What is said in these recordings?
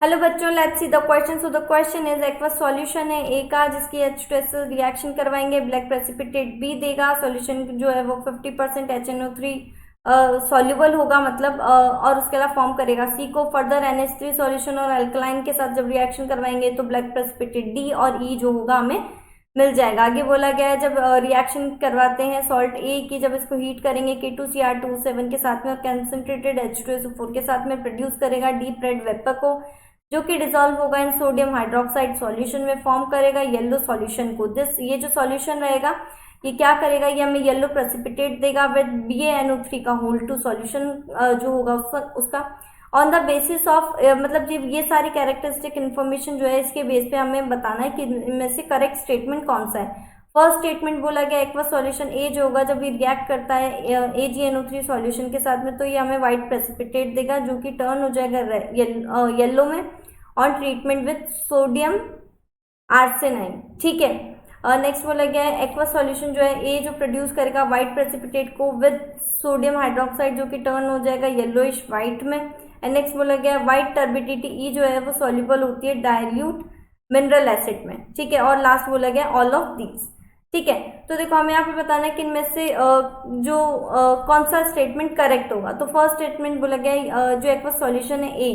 Hello बच्चों, let's see the question. So the question is aqueous solution है ए का जिसकी H2SO रिएक्शन करवाएंगे, ब्लैक प्रेसिपिटेट बी देगा। सॉल्यूशन जो है वो 50% HNO3 सॉल्युबल होगा, मतलब और उसके अलावा फॉर्म करेगा सी को। फर्दर NH3 सॉल्यूशन और अल्कलाइन के साथ जब रिएक्शन करवाएंगे तो ब्लैक प्रेसिपिटेट डी और ई जो होगा हमें मिल जाएगा। आगे बोला गया है जब रिएक्शन करवाते हैं सॉल्ट ए की, जब इसको हीट करेंगे K2Cr27 के साथ में और कंसंट्रेटेड H2SO4 के साथ में प्रोड्यूस करेगा डीप रेड वेपर को, जो कि डिसॉल्व होगा इन सोडियम हाइड्रोक्साइड सॉल्यूशन में, फॉर्म करेगा येलो सॉल्यूशन को। ये जो सॉल्यूशन रहेगा ये क्या करेगा, ये हमें येलो प्रेसिपिटेट देगा विद BaNO3 का होल टू सॉल्यूशन जो होगा उसका ऑन द बेसिस ऑफ, मतलब ये सारी कैरेक्टरिस्टिक इन्फॉर्मेशन जो है इसके बेस पे हमें बताना है कि इनमें से करेक्ट स्टेटमेंट कौन सा है। फर्स्ट स्टेटमेंट बोला गया एक्वस सॉल्यूशन ए जो होगा जब ये रिएक्ट करता है AgNO3 सॉल्यूशन के साथ में तो ये हमें व्हाइट प्रेसिपिटेट देगा जो कि टर्न हो जाएगा येलो में on treatment with sodium arsenide. ठीक है। नेक्स्ट बोला गया है एक्वस सॉल्यूशन जो है ए जो प्रोड्यूस करेगा व्हाइट प्रेसिपिटेट को विद सोडियम हाइड्रोक्साइड जो कि टर्न हो जाएगा येलोइश व्हाइट में। एंड नेक्स्ट बोला गया है व्हाइट टर्बिडिटी ई जो है वो सॉल्युबल होती है डाइल्यूट मिनरल एसिड में। ठीक है। और लास्ट बोला गया ऑल ऑफ दीज। ठीक है। तो देखो हमें यहाँ पे बताना है कि इनमें से जो कौन सा स्टेटमेंट करेक्ट होगा। तो फर्स्ट स्टेटमेंट बोला गया जो एक्वस सॉल्यूशन है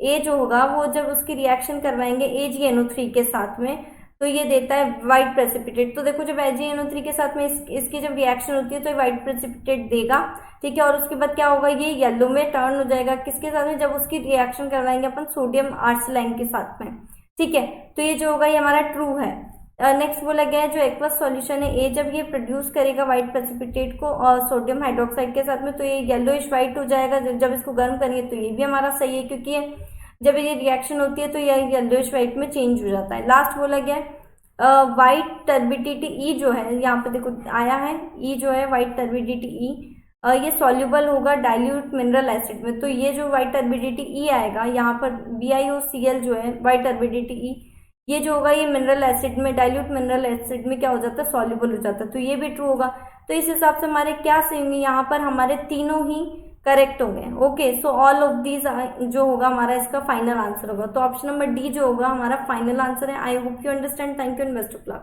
ए जो होगा वो जब उसकी रिएक्शन करवाएंगे AgNO3 के साथ में तो ये देता है व्हाइट प्रेसिपिटेट। तो देखो जब AgNO3 के साथ में इसकी जब रिएक्शन होती है तो ये व्हाइट प्रेसिपिटेट देगा। ठीक है। और उसके बाद क्या होगा, ये येलो में टर्न हो जाएगा किसके साथ में, जब उसकी रिएक्शन करवाएंगे अपन सोडियम आर्सेनाइड के साथ में। ठीक है। तो ये जो होगा ये हमारा ट्रू है। नेक्स्ट बोला गया है जो एक्वस सॉल्यूशन है ए जब ये प्रोड्यूस करेगा व्हाइट प्रेसिपिटेट को और सोडियम हाइड्रोक्साइड के साथ में तो ये येलोइश व्हाइट हो जाएगा। जब इसको गर्म करेंगे तो ये भी हमारा सही है क्योंकि जब ये रिएक्शन होती है तो ये येलोइश व्हाइट में चेंज हो जाता है। लास्ट बोला गया व्हाइट टर्बिडिटी ई जो है, यहाँ पे देखो आया है ई जो है व्हाइट टर्बिडिटी ई, ये सॉल्युबल होगा डाइल्यूट मिनरल एसिड में। तो ये जो व्हाइट टर्बिडिटी ई आएगा यहाँ पर BiOCl जो है व्हाइट टर्बिडिटी ई, ये जो होगा ये मिनरल एसिड में डाइल्यूट मिनरल एसिड में क्या हो जाता है, सॉल्युबल हो जाता है। तो ये भी ट्रू होगा। तो इस हिसाब से हमारे क्या सही होंगे, यहाँ पर हमारे तीनों ही करेक्ट होंगे। Okay. So all of these जो होगा हमारा इसका फाइनल आंसर होगा। तो ऑप्शन नंबर डी जो होगा हमारा फाइनल आंसर है। I hope you understand. Thank you and best of luck.